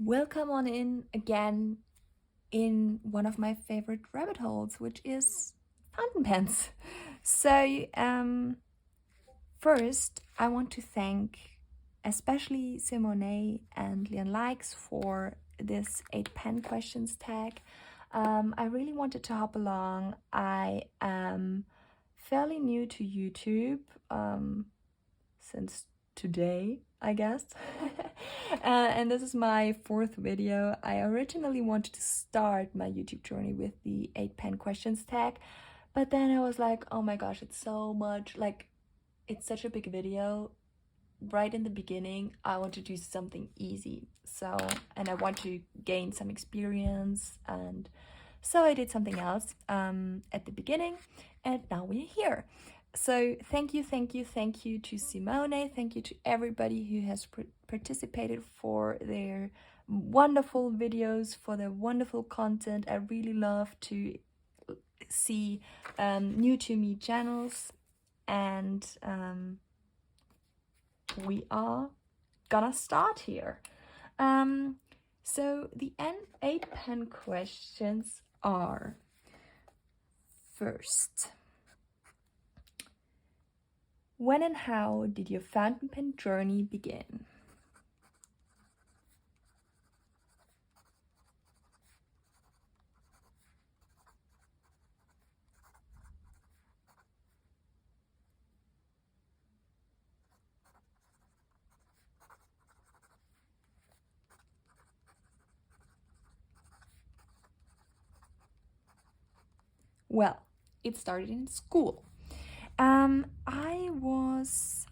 Welcome on in again in one of my favorite rabbit holes, which is fountain pens. So, first, I want to thank especially Simone and Leon Likes for this 8 pen questions tag. I really wanted to hop along. I am fairly new to YouTube since today, I guess. And this is my fourth video. I originally wanted to start my YouTube journey with the 8 pen questions tag, but then I was like, oh my gosh, it's so much, like, it's such a big video. Right in the beginning, I want to do something easy. And I want to gain some experience, and so I did something else at the beginning, and now we're here. So thank you, thank you, thank you to Simone. Thank you to everybody who has participated for their wonderful videos, for their wonderful content. I really love to see new to me channels, and we are gonna start here. So the 8 pen questions are: first, when and how did your fountain pen journey begin? Well, it started in school. I was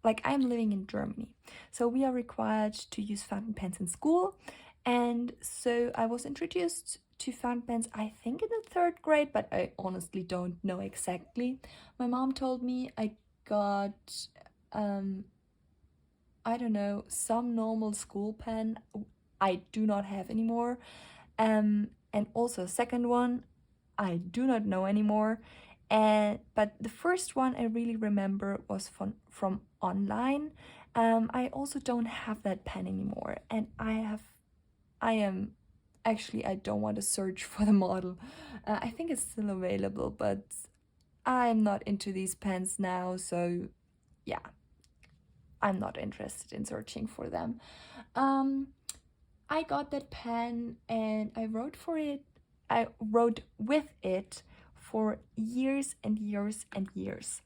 like, I'm living in Germany, so we are required to use fountain pens in school, and so I was introduced to fountain pens, I think in the third grade, but I honestly don't know exactly. My mom told me I got I don't know, some normal school pen I do not have anymore, and also a second one I do not know anymore. And but the first one I really remember was from online. I also don't have that pen anymore, and I am actually, I don't want to search for the model. I think it's still available, but I'm not into these pens now, so yeah, I'm not interested in searching for them. Um, I got that pen and I wrote for it. I wrote with it for years and years and years.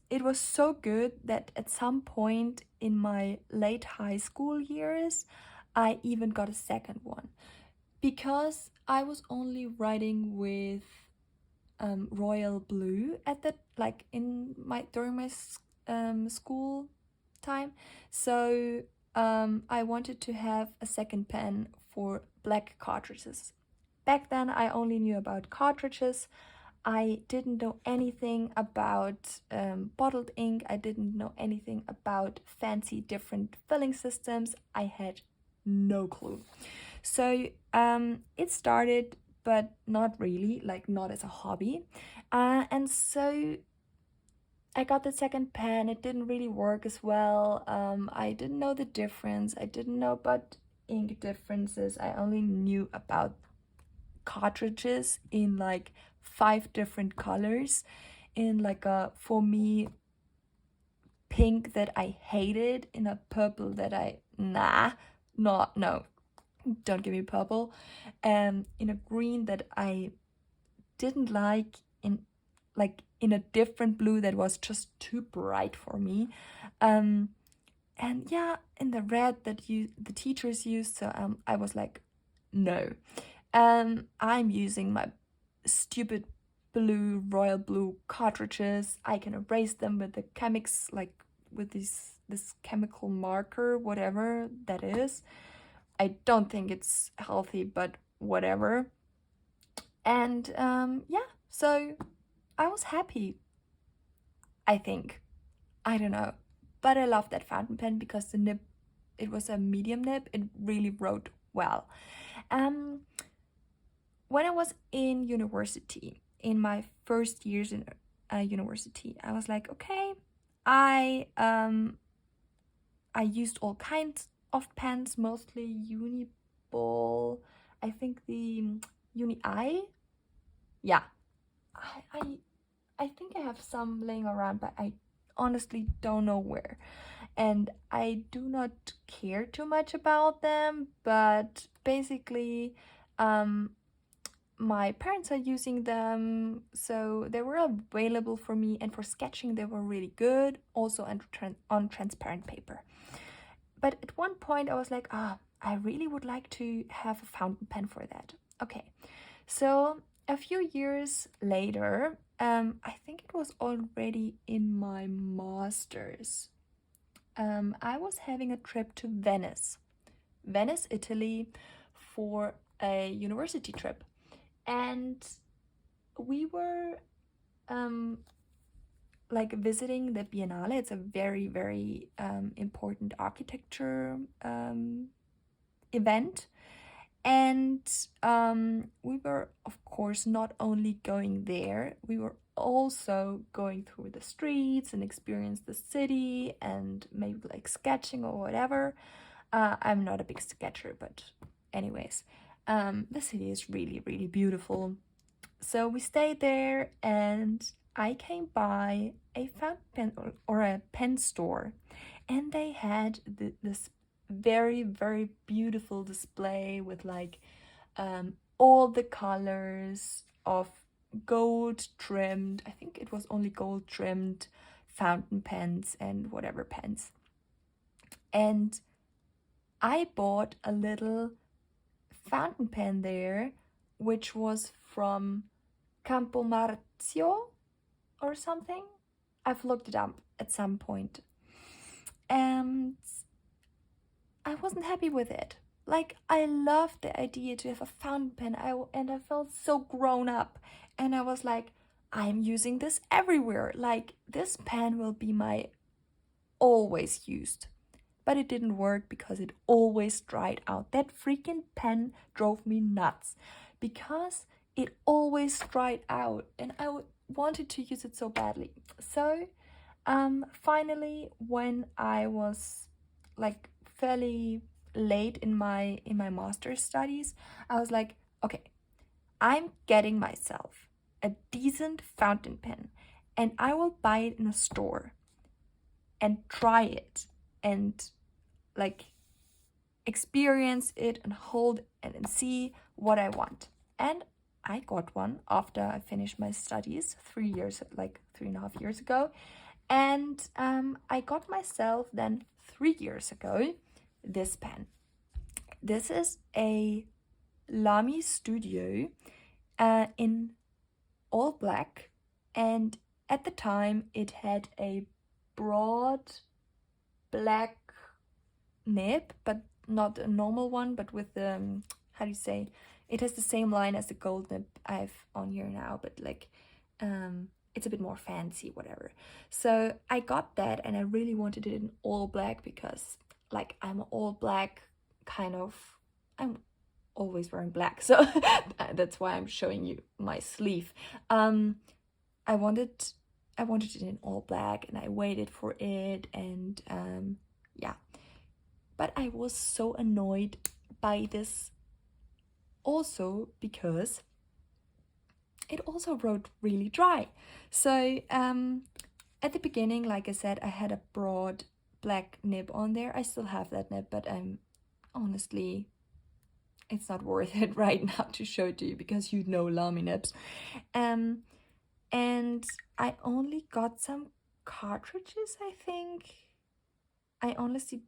It was so good that at some point in my late high school years, I even got a second one, because I was only writing with royal blue at that, like in my during my school time. So I wanted to have a second pen for black cartridges. Back then I only knew about cartridges. I didn't know anything about bottled ink. I didn't know anything about fancy different filling systems. I had no clue. So it started, but not really, like not as a hobby. And so I got the second pen. It didn't really work as well. I didn't know the difference. I didn't know about ink differences. I only knew about cartridges in like 5 different colors, in like a, for me, pink that I hated, in a purple that I, no, don't give me purple, in a green that I didn't like, in like in a different blue that was just too bright for me, and yeah, in the red that the teachers used. So I was like, no, I'm using my stupid blue, royal blue cartridges. I can erase them with the chemics, like with this chemical marker, whatever that is. I don't think it's healthy, but whatever. And yeah, so I was happy, I think. I don't know. But I love that fountain pen because the nib, it was a medium nib. It really wrote well. Um, when I was in university, in my first years in university, I was like, okay, I I used all kinds of pens, mostly Uniball. I think the Uni I. Yeah, I, I I think I have some laying around, but I honestly don't know where. And I do not care too much about them, but basically, um, my parents are using them, so they were available for me, and for sketching they were really good, also on transparent paper. But at one point I was like, I really would like to have a fountain pen for that. Okay, so a few years later, I think it was already in my master's, I was having a trip to Venice, Italy, for a university trip. And we were like visiting the Biennale. It's a very, very important architecture event. And we were, of course, not only going there, we were also going through the streets and experience the city and maybe like sketching or whatever. I'm not a big sketcher, but anyways, the city is really, really beautiful. So we stayed there, and I came by a fountain pen or a pen store, and they had this very, very beautiful display with like all the colors of gold trimmed, I think it was only gold trimmed fountain pens and whatever pens. And I bought a little fountain pen there, which was from Campo Marzio or something. I've looked it up at some point. And I wasn't happy with it. Like, I loved the idea to have a fountain pen, and I felt so grown up. And I was like, I'm using this everywhere. Like, this pen will be my always used. But it didn't work because it always dried out. That freaking pen drove me nuts because it always dried out, and I wanted to use it so badly. So, finally, when I was like fairly late in my master's studies, I was like, okay, I'm getting myself a decent fountain pen, and I will buy it in a store and try it and like experience it and hold and see what I want. And I got one after I finished my studies 3.5 years ago. And I got myself then 3 years ago this pen. This is a Lami Studio in all black, and at the time it had a broad black nib, but not a normal one, but with the how do you say, it has the same line as the gold nib I have on here now, but like it's a bit more fancy, whatever. So I got that, and I really wanted it in all black because like I'm all black kind of, I'm always wearing black, so that's why I'm showing you my sleeve. I wanted it in all black, and I waited for it, and yeah. But I was so annoyed by this also because it also wrote really dry. So at the beginning, like I said, I had a broad black nib on there. I still have that nib, but I'm honestly, it's not worth it right now to show it to you because you know Lami nibs. And I only got some cartridges, I think. I honestly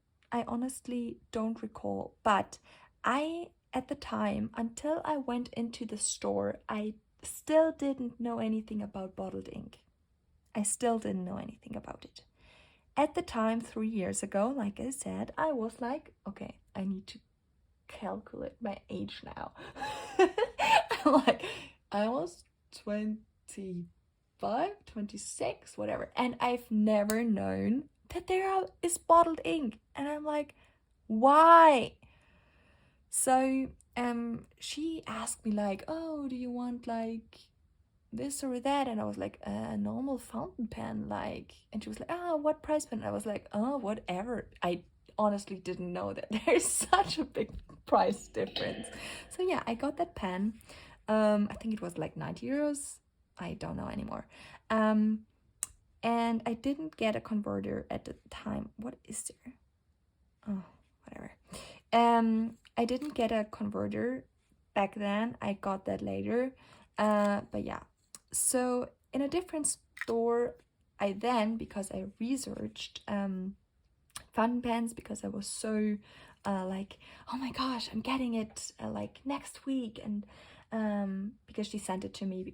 don't recall, but at the time, until I went into the store, I still didn't know anything about bottled ink. I still didn't know anything about it. At the time, 3 years ago, like I said, I was like, okay, I need to calculate my age now. I'm like, I was 25, 26, whatever, and I've never known that there is bottled ink, and I'm like, why? So she asked me like, oh, do you want like this or that? And I was like, a normal fountain pen, like. And she was like, what price pen? And I was like, oh, whatever. I honestly didn't know that there's such a big price difference. So yeah, I got that pen. I think it was like 90 euros. I don't know anymore. And I didn't get a converter at the time. What is there? Oh, whatever. I didn't get a converter back then. I got that later. But yeah. So in a different store, I then, because I researched fountain pens, because I was so like, oh my gosh, I'm getting it like next week, and because she sent it to me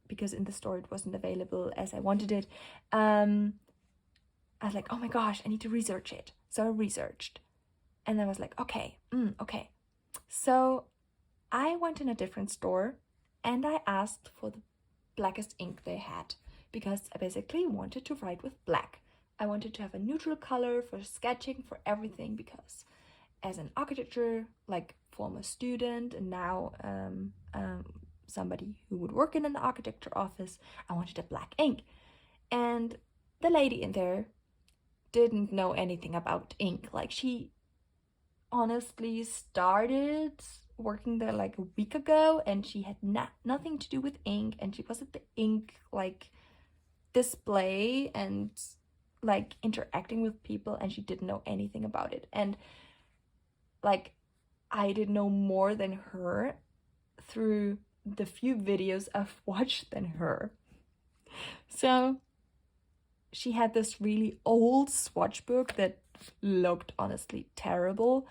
because in the store it wasn't available as I wanted it. I was like, oh my gosh, I need to research it. So I researched, and I was like, okay, okay. So I went in a different store and I asked for the blackest ink they had, because I basically wanted to write with black. I wanted to have a neutral color for sketching, for everything, because as an architecture, like former student and now somebody who would work in an architecture office, I wanted a black ink. And the lady in there didn't know anything about ink. Like, she honestly started working there like a week ago, and she had nothing to do with ink, and she was at the ink like display and like interacting with people, and she didn't know anything about it. And like, I didn't know more than her through the few videos I've watched than her. So she had this really old swatch book that looked honestly terrible,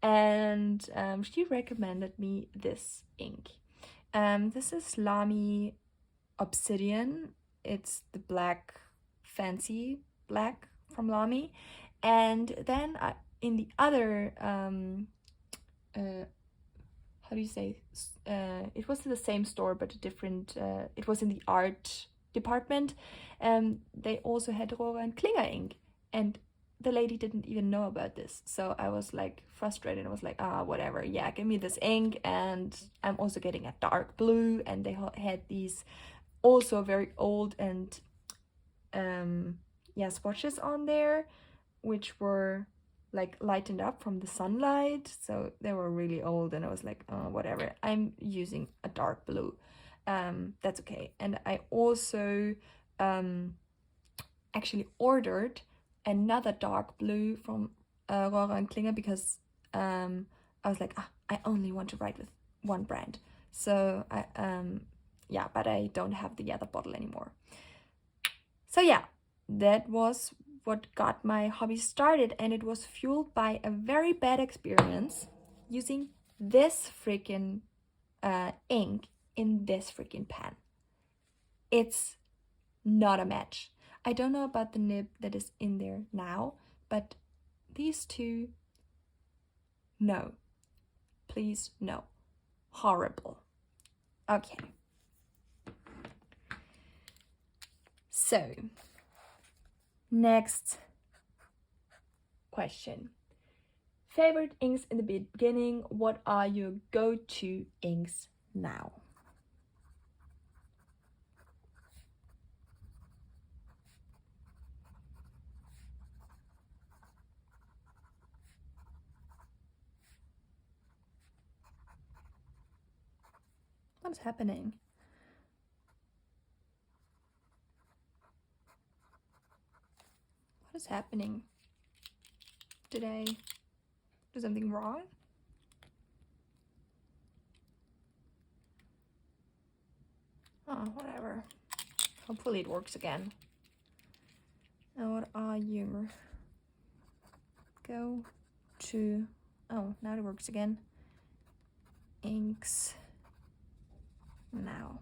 and she recommended me this ink. This is Lami Obsidian. It's the black, fancy black from Lami. And then in the other how do you say, it was in the same store but a different, it was in the art department. They also had Rohrer and Klinger ink, and the lady didn't even know about this. So I was like frustrated. I was like, whatever, yeah, give me this ink. And I'm also getting a dark blue, and they had these also very old and yeah, swatches on there, which were like lightened up from the sunlight, so they were really old. And I was like, oh, whatever, I'm using a dark blue, that's okay. And I also actually ordered another dark blue from Rohrer and Klinger, because I was like, I only want to write with one brand. So I yeah, but I don't have the other bottle anymore. So yeah, that was what got my hobby started, and it was fueled by a very bad experience using this freaking ink in this freaking pen. It's not a match. I don't know about the nib that is in there now, but these two, no. Please, no. Horrible. Okay. So, next question. Favorite inks in the beginning. What are your go-to inks now? What's happening? What is happening? Did I do something wrong? Oh, whatever. Hopefully it works again. Now, what are your go to? Oh, now it works again. Inks now.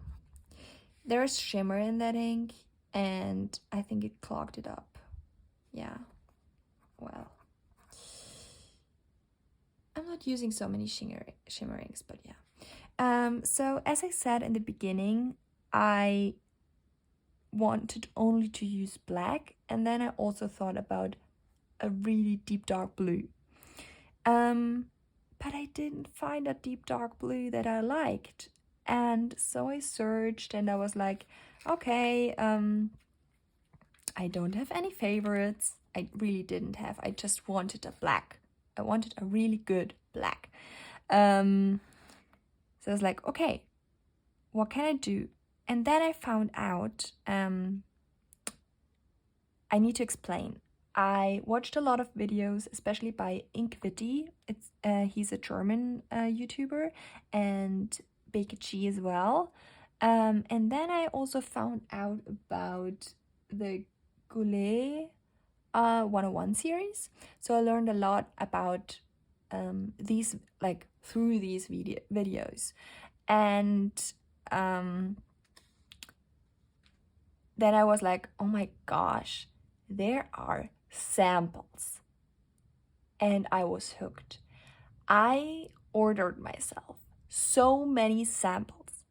There's shimmer in that ink, and I think it clogged it up. Yeah, well, I'm not using so many shimmer inks, but yeah. So as I said in the beginning, I wanted only to use black, and then I also thought about a really deep dark blue. But I didn't find a deep dark blue that I liked. And so I searched, and I was like, okay, I don't have any favorites. I really didn't have. I just wanted a black. I wanted a really good black. So I was like, okay, what can I do? And then I found out I need to explain. I watched a lot of videos, especially by Inkwitty. He's a German YouTuber, and Baker G as well. And then I also found out about the Goulet 101 series. So I learned a lot about these, like through these videos. And then I was like, oh my gosh, there are samples. And I was hooked. I ordered myself so many samples.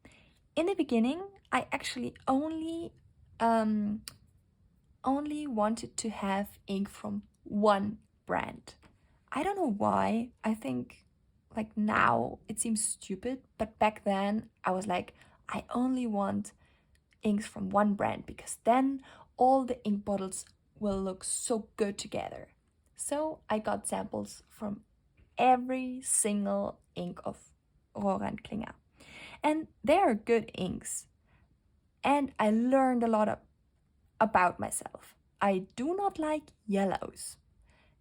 In the beginning, I actually only wanted to have ink from one brand. I don't know why. I think like now it seems stupid, but back then I was like, I only want inks from one brand because then all the ink bottles will look so good together. So I got samples from every single ink of Roland Klinger. And they are good inks. And I learned a lot about myself. I do not like yellows.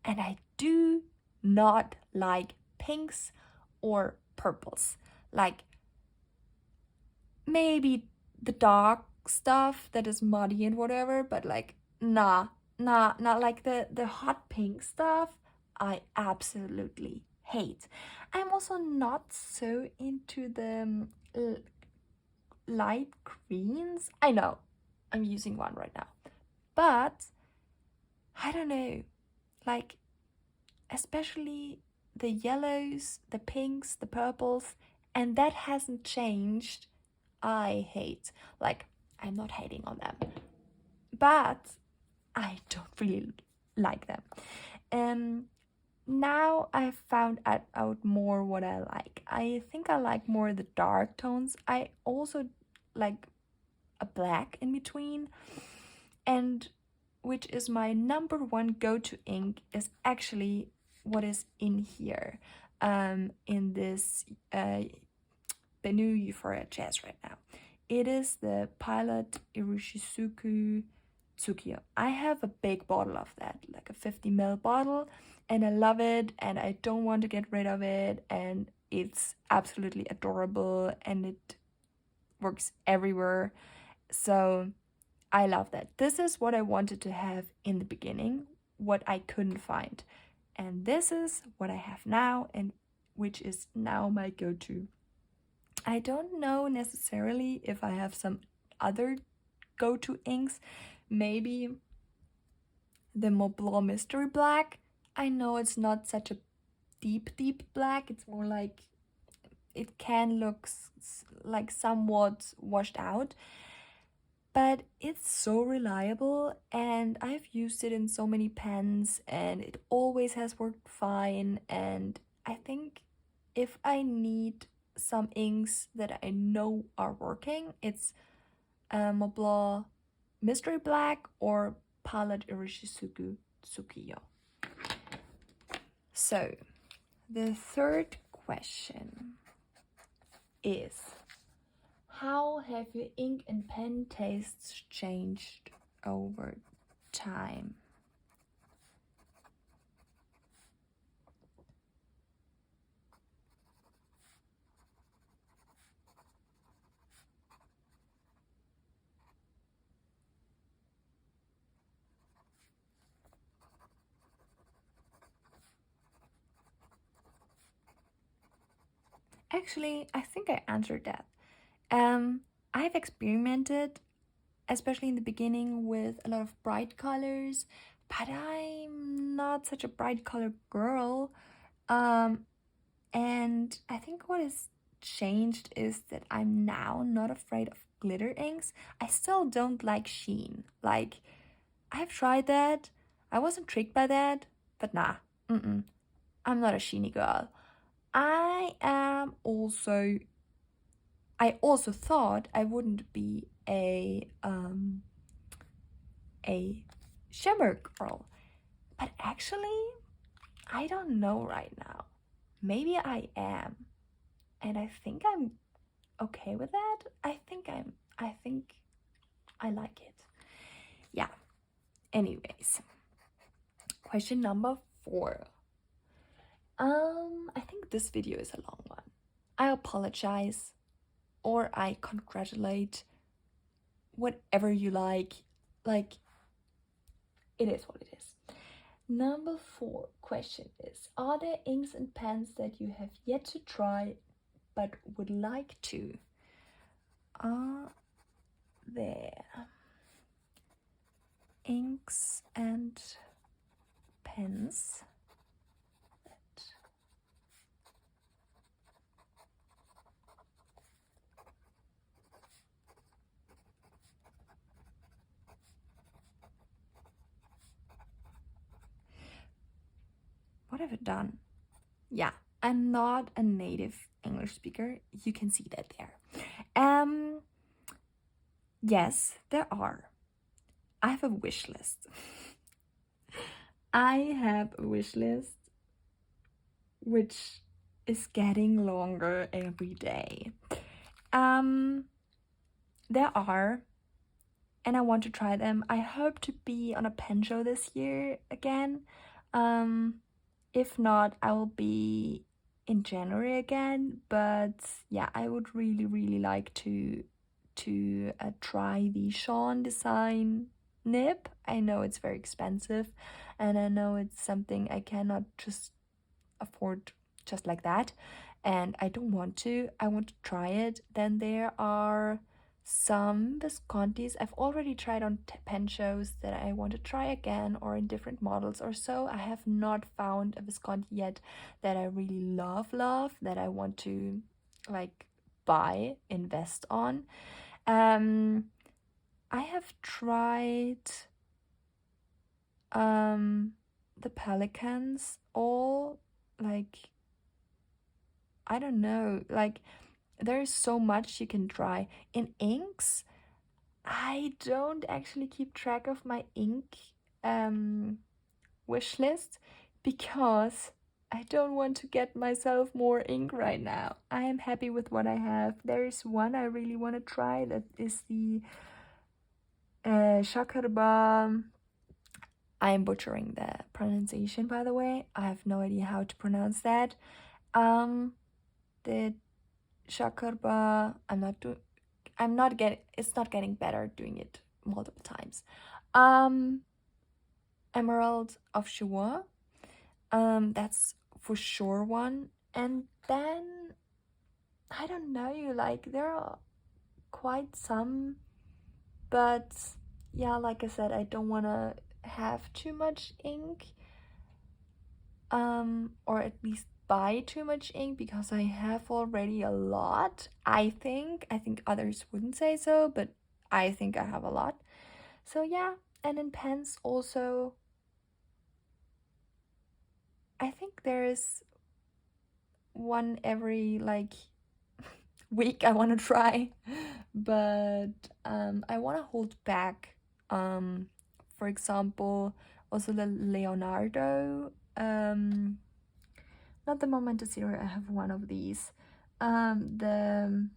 And I do not like pinks or purples. Like maybe the dark stuff that is muddy and whatever, but like not like the hot pink stuff. I absolutely hate. I'm also not so into the light greens. I know I'm using one right now, but I don't know, like especially the yellows, the pinks, the purples, and that hasn't changed. I hate. Like, I'm not hating on them, but I don't really like them. Now I've found out more what I like. I think I like more the dark tones. I also like a black in between. And which is my number one go-to ink is actually what is in here, in this Benu Euphoria Jazz right now. It is the Pilot Irushizuku Tsukiyo. I have a big bottle of that, like a 50 ml bottle, and I love it, and I don't want to get rid of it, and it's absolutely adorable, and it works everywhere. So I love that. This is what I wanted to have in the beginning, what I couldn't find. And this is what I have now, and which is now my go-to. I don't know necessarily if I have some other go-to inks. Maybe the Montblanc Mystery Black. I know it's not such a deep black. It's more like it can look like somewhat washed out. But it's so reliable, and I've used it in so many pens, and it always has worked fine. And I think if I need some inks that I know are working, it's Montblanc Mystery Black or Palette Irushizuku Tsukiyo. So, the third question is, how have your ink and pen tastes changed over time? Actually, I think I answered that. I've experimented, especially in the beginning, with a lot of bright colors, but I'm not such a bright color girl. And I think what has changed is that I'm now not afraid of glitter inks. I still don't like sheen. Like, I've tried that. I wasn't tricked by that, but nah, I'm not a sheeny girl. I also thought I wouldn't be a shimmer girl, But actually, I don't know right now. Maybe I am. And I think I'm okay with that. I think I like it. Yeah. Anyways, question number 4. I think this video is a long one. I apologize or I congratulate, whatever you like. Like, it is what it is. Number 4 question is, are there inks and pens that you have yet to try but would like to? Are there inks and pens that what have I done? Yeah, I'm not a native English speaker. You can see that there. Yes, there are. I have a wish list. I have a wish list which is getting longer every day. There are, and I want to try them. I hope to be on a pen show this year again. If not, I will be in January again. But yeah, I would really like to try the Sean design nib. I know it's very expensive, and I know it's something I cannot just afford just like that, and I don't want to. I want to try it. Then there are some Viscontis I've already tried on pen shows that I want to try again, or in different models or so. I have not found a Visconti yet that I really love that I want to like buy, invest on. I have tried the Pelicans, all like, I don't know, like there is so much you can try. In inks, I don't actually keep track of my ink wish list because I don't want to get myself more ink right now. I am happy with what I have. There is one I really want to try, that is the Shakarba. I am butchering the pronunciation, by the way. I have no idea how to pronounce that. The Shakarba, it's not getting better doing it multiple times. Emerald of Chua, that's for sure one. And then, I don't know, like there are quite some, but yeah, like I said, I don't want to have too much ink, or at least buy too much ink, because I have already a lot. I think others wouldn't say so, but I think I have a lot. So yeah, and in pens also, I think there is one every like week I want to try, but I want to hold back. For example, also the Leonardo, not the Momento Zero, I have one of these. The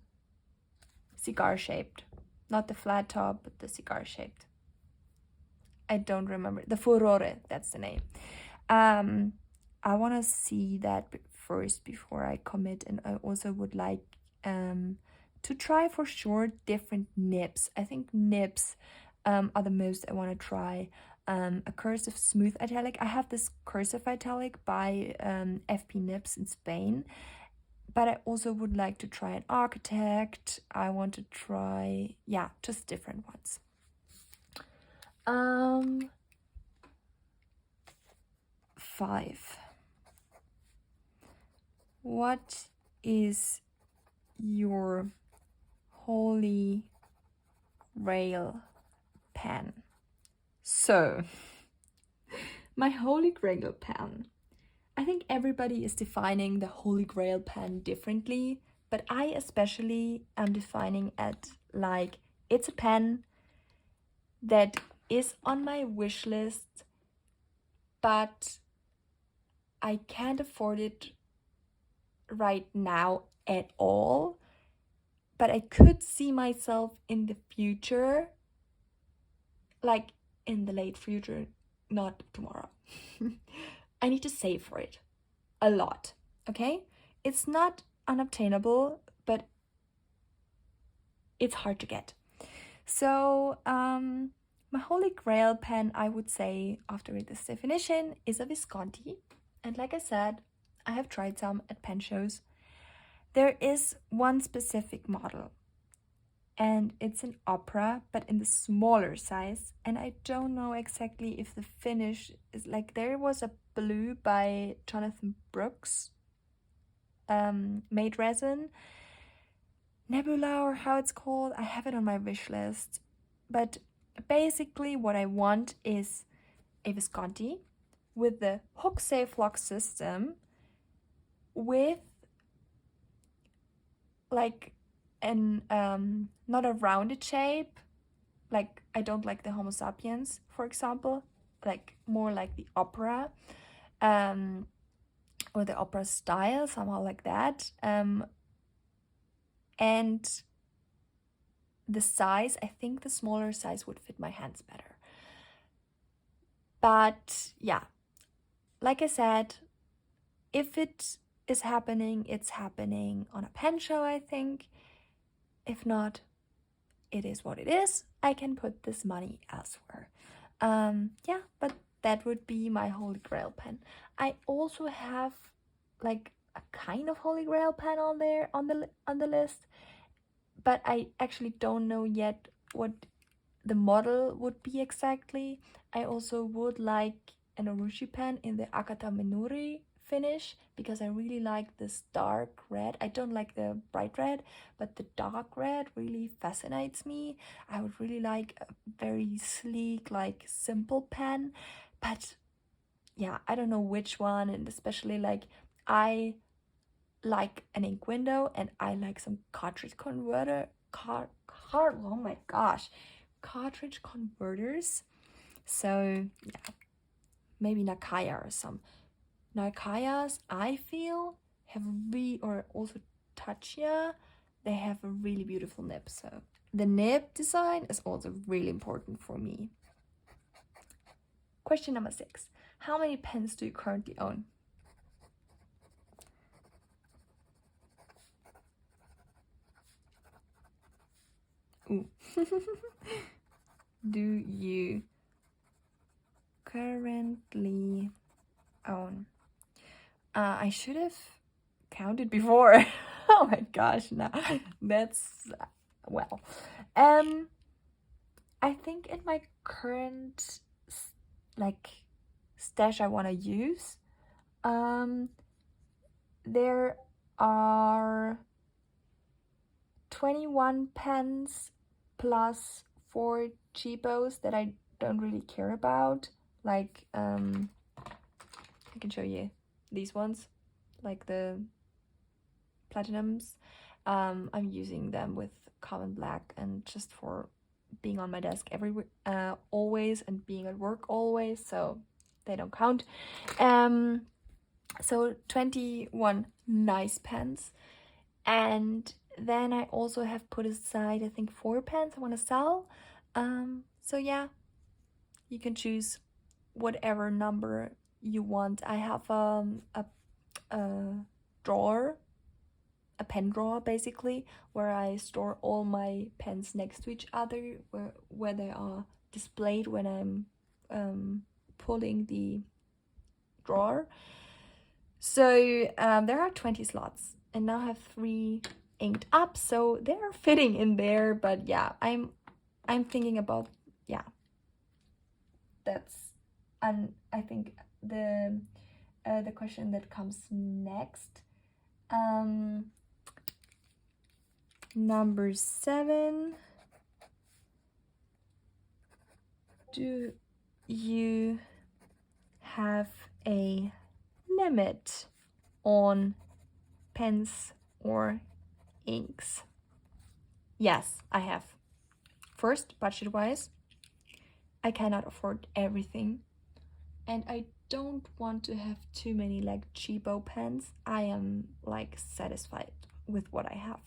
cigar shaped, not the flat top, but the cigar shaped. I don't remember. The Furore, that's the name. I want to see that first before I commit, and I also would like to try for sure different nibs. I think nibs are the most I want to try. A cursive smooth italic. I have this cursive italic by FP Nibs in Spain, but I also would like to try an architect. I want to try, yeah, just different ones. 5. What is your holy grail pen? So, my holy grail pen. I think everybody is defining the holy grail pen differently, but I especially am defining it like it's a pen that is on my wish list but I can't afford it right now at all. But I could see myself in the future, like in the late future, not tomorrow. I need to save for it a lot, okay? It's not unobtainable, but it's hard to get. So, my holy grail pen, I would say, after this definition, is a Visconti. And like I said, I have tried some at pen shows. There is one specific model, and it's an opera, but in the smaller size. And I don't know exactly if the finish is like, there was a blue by Jonathan Brooks, made resin, Nebula, or how it's called. I have it on my wish list. But basically what I want is a Visconti with the hook safe lock system, with like an not a rounded shape. Like, I don't like the Homo sapiens, for example, like more like the opera, or the opera style, somehow like that. And the size, I think the smaller size would fit my hands better. But yeah, like I said, if it is happening, it's happening on a pen show, I think. If not, it is what it is. I can put this money elsewhere. Yeah, but that would be my holy grail pen. I also have like a kind of holy grail pen on there on the list, but I actually don't know yet what the model would be exactly. I also would like an Urushi pen in the Akata Minori finish, because I really like this dark red. I don't like the bright red, but the dark red really fascinates me. I would really like a very sleek, like simple pen, but yeah, I don't know which one. And especially, like, I like an ink window, and I like some cartridge converter oh my gosh, cartridge converters. So yeah, maybe Nakaya or some. Nakayas, I feel, have or also Tachia, they have a really beautiful nib. So the nib design is also really important for me. Question number 6. How many pens do you currently own? Ooh. Do you currently own? I should have counted before. Oh my gosh, no, that's well. I think in my current like stash I want to use, there are 21 pens plus 4 cheapos that I don't really care about. Like, I can show you these ones, like the platinums. I'm using them with common black and just for being on my desk always, and being at work always, so they don't count. So 21 nice pens, and then I also have put aside, I think, 4 pens I want to sell. So yeah, you can choose whatever number you want. I have a drawer, a pen drawer basically, where I store all my pens next to each other, where they are displayed when I'm pulling the drawer. So there are 20 slots, and now I have 3 inked up, so they're fitting in there. But yeah, I'm thinking about, yeah, that's, and I think the question that comes next, number 7. Do you have a limit on pens or inks? Yes, I have. First, budget-wise, I cannot afford everything, and I don't want to have too many like cheapo pens. I am like satisfied with what I have.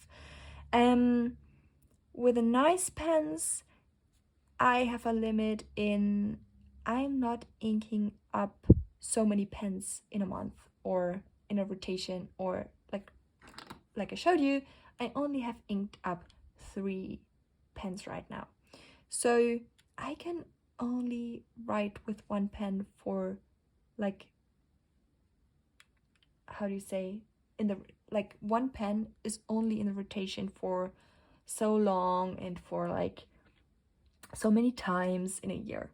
With the nice pens, I have a limit in, I'm not inking up so many pens in a month or in a rotation, or like I showed you, I only have inked up 3 pens right now. So I can only write with 1 pen for like, how do you say, in the like 1 pen is only in the rotation for so long and for like so many times in a year.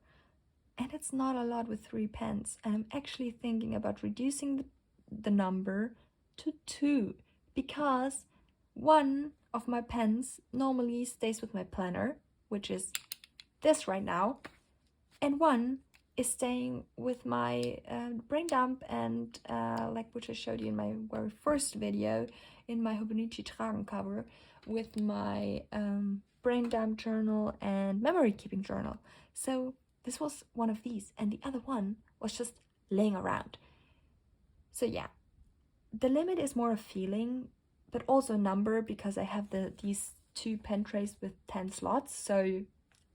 And it's not a lot with 3 pens. And I'm actually thinking about reducing the number to 2, because 1 of my pens normally stays with my planner, which is this right now, and 1 is staying with my brain dump and like which I showed you in my very first video, in my Hobonichi Tragen cover, with my brain dump journal and memory keeping journal. So this was one of these, and the other one was just laying around. So yeah, the limit is more a feeling, but also a number, because I have these 2 pen trays with 10 slots, so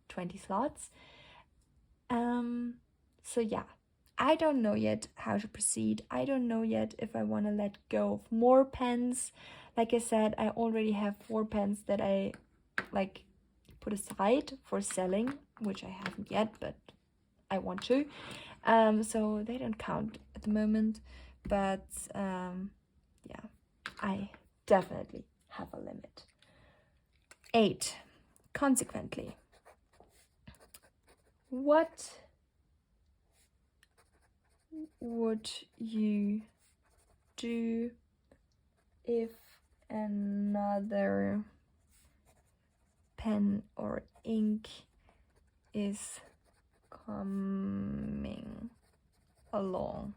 20 slots. So yeah, I don't know yet how to proceed. I don't know yet if I want to let go of more pens. Like I said, I already have 4 pens that I like put aside for selling, which I haven't yet, but I want to. So they don't count at the moment, but yeah, I definitely have a limit. 8. Consequently, what would you do if another pen or ink is coming along?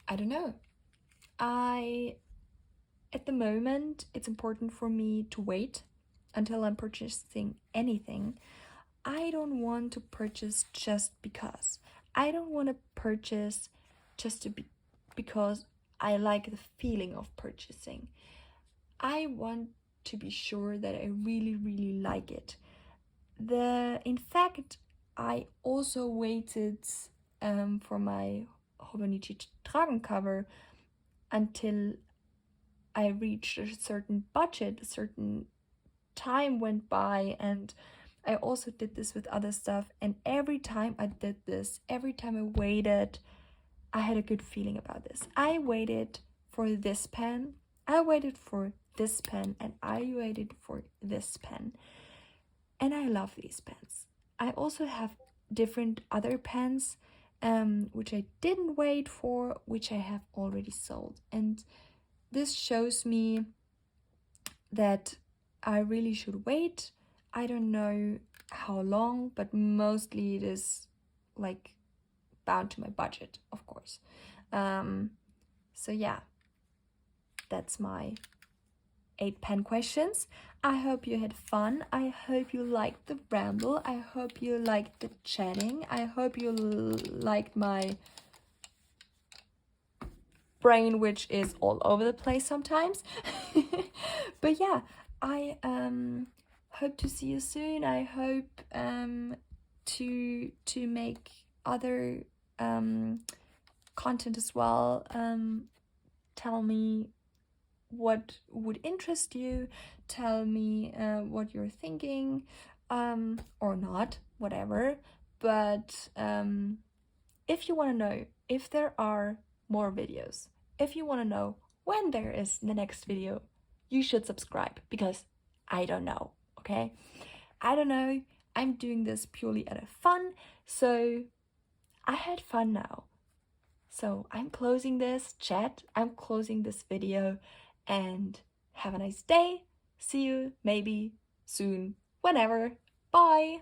I don't know. At the moment, it's important for me to wait until I'm purchasing anything. I don't want to purchase just because. I don't want to purchase just because I like the feeling of purchasing. I want to be sure that I really, really like it. In fact, I also waited for my Hobonichi Tragen cover until I reached a certain budget, a certain time went by, and I also did this with other stuff. And every time I did this, every time I waited, I had a good feeling about this. I waited for this pen, I waited for this pen, and I waited for this pen. And I love these pens. I also have different other pens, which I didn't wait for, which I have already sold. And this shows me that I really should wait. I don't know how long, but mostly it is like bound to my budget, of course. So yeah, that's my 8 pen questions. I hope you had fun. I hope you liked the ramble. I hope you liked the chatting. I hope you liked my brain, which is all over the place sometimes. But yeah, I hope to see you soon. I hope to make other content as well. Tell me what would interest you. Tell me what you're thinking, or not, whatever. But if you want to know if there are more videos, if you want to know when there is the next video, you should subscribe, because I don't know, okay? I don't know. I'm doing this purely out of fun, so I had fun now. So I'm closing this chat, I'm closing this video, and have a nice day. See you maybe soon, whenever. Bye!